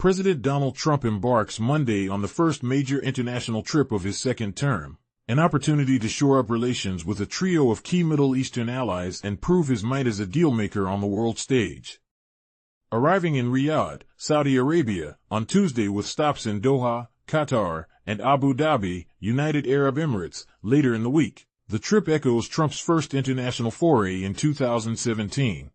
President Donald Trump embarks Monday on the first major international trip of his second term, an opportunity to shore up relations with a trio of key Middle Eastern allies and prove his might as a dealmaker on the world stage. Arriving in Riyadh, Saudi Arabia, on Tuesday with stops in Doha, Qatar, and Abu Dhabi, United Arab Emirates, later in the week, the trip echoes Trump's first international foray in 2017.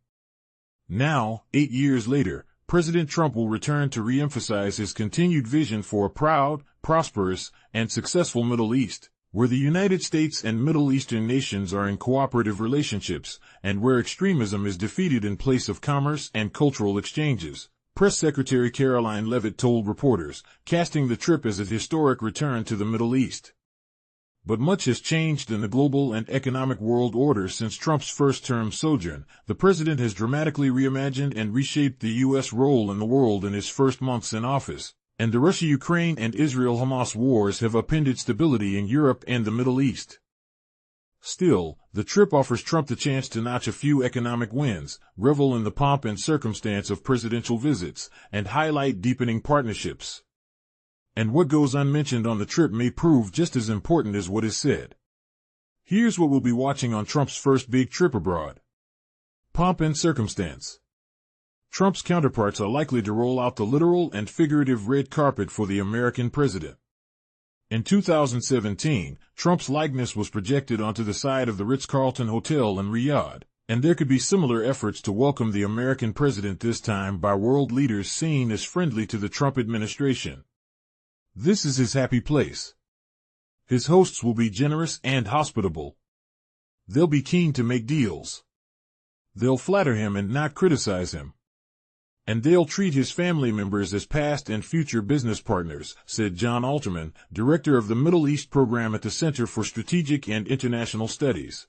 Now, 8 years later, President Trump will return to re-emphasize his continued vision for a proud, prosperous, and successful Middle East, where the United States and Middle Eastern nations are in cooperative relationships, and where extremism is defeated in place of commerce and cultural exchanges, Press Secretary Caroline Leavitt told reporters, casting the trip as a historic return to the Middle East. But much has changed in the global and economic world order since Trump's first-term sojourn. The president has dramatically reimagined and reshaped the U.S. role in the world in his first months in office, and the Russia-Ukraine and Israel-Hamas wars have upended stability in Europe and the Middle East. Still, the trip offers Trump the chance to notch a few economic wins, revel in the pomp and circumstance of presidential visits, and highlight deepening partnerships. And what goes unmentioned on the trip may prove just as important as what is said. Here's what we'll be watching on Trump's first big trip abroad. Pomp and circumstance. Trump's counterparts are likely to roll out the literal and figurative red carpet for the American president. In 2017, Trump's likeness was projected onto the side of the Ritz-Carlton Hotel in Riyadh, and there could be similar efforts to welcome the American president this time by world leaders seen as friendly to the Trump administration. This is his happy place. His hosts will be generous and hospitable. They'll be keen to make deals. They'll flatter him and not criticize him. And they'll treat his family members as past and future business partners, said John Alterman, director of the Middle East program at the Center for Strategic and International Studies.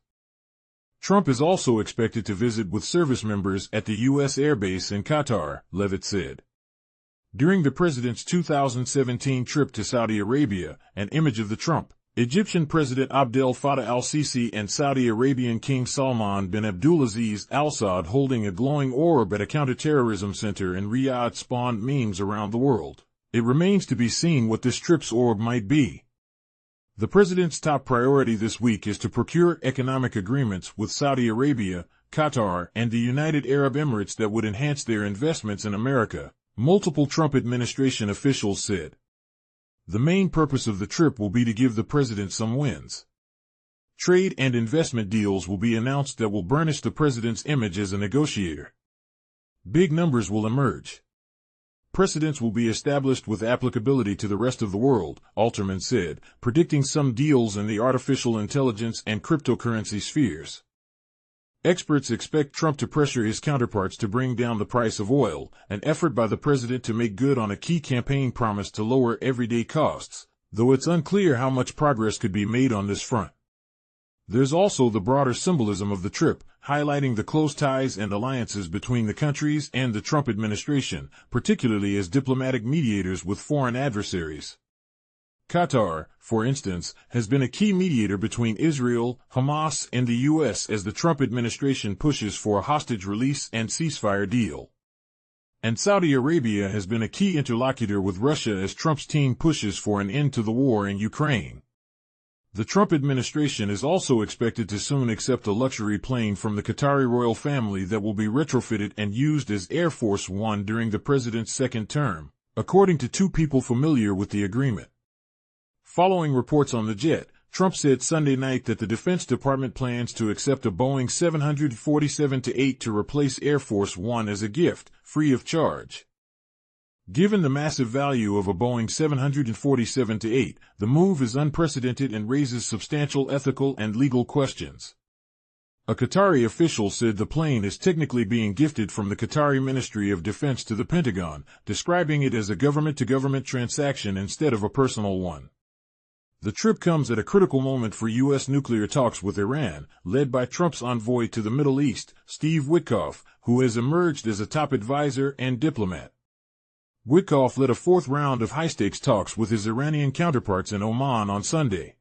Trump is also expected to visit with service members at the U.S. Air Base in Qatar, Leavitt said. During the president's 2017 trip to Saudi Arabia, an image of the Trump, Egyptian President Abdel Fattah al-Sisi and Saudi Arabian King Salman bin Abdulaziz Al Saud holding a glowing orb at a counterterrorism center in Riyadh spawned memes around the world. It remains to be seen what this trip's orb might be. The president's top priority this week is to procure economic agreements with Saudi Arabia, Qatar, and the United Arab Emirates that would enhance their investments in America, multiple Trump administration officials said. The main purpose of the trip will be to give the president some wins. Trade and investment deals will be announced that will burnish the president's image as a negotiator. Big numbers will emerge. Precedents will be established with applicability to the rest of the world, Alterman said, predicting some deals in the artificial intelligence and cryptocurrency spheres. Experts expect Trump to pressure his counterparts to bring down the price of oil, an effort by the president to make good on a key campaign promise to lower everyday costs, though it's unclear how much progress could be made on this front. There's also the broader symbolism of the trip, highlighting the close ties and alliances between the countries and the Trump administration, particularly as diplomatic mediators with foreign adversaries. Qatar, for instance, has been a key mediator between Israel, Hamas, and the U.S. as the Trump administration pushes for a hostage release and ceasefire deal. And Saudi Arabia has been a key interlocutor with Russia as Trump's team pushes for an end to the war in Ukraine. The Trump administration is also expected to soon accept a luxury plane from the Qatari royal family that will be retrofitted and used as Air Force One during the president's second term, according to two people familiar with the agreement. Following reports on the jet, Trump said Sunday night that the Defense Department plans to accept a Boeing 747-8 to replace Air Force One as a gift, free of charge. Given the massive value of a Boeing 747-8, the move is unprecedented and raises substantial ethical and legal questions. A Qatari official said the plane is technically being gifted from the Qatari Ministry of Defense to the Pentagon, describing it as a government-to-government transaction instead of a personal one. The trip comes at a critical moment for U.S. nuclear talks with Iran, led by Trump's envoy to the Middle East, Steve Witkoff, who has emerged as a top advisor and diplomat. Witkoff led a fourth round of high-stakes talks with his Iranian counterparts in Oman on Sunday.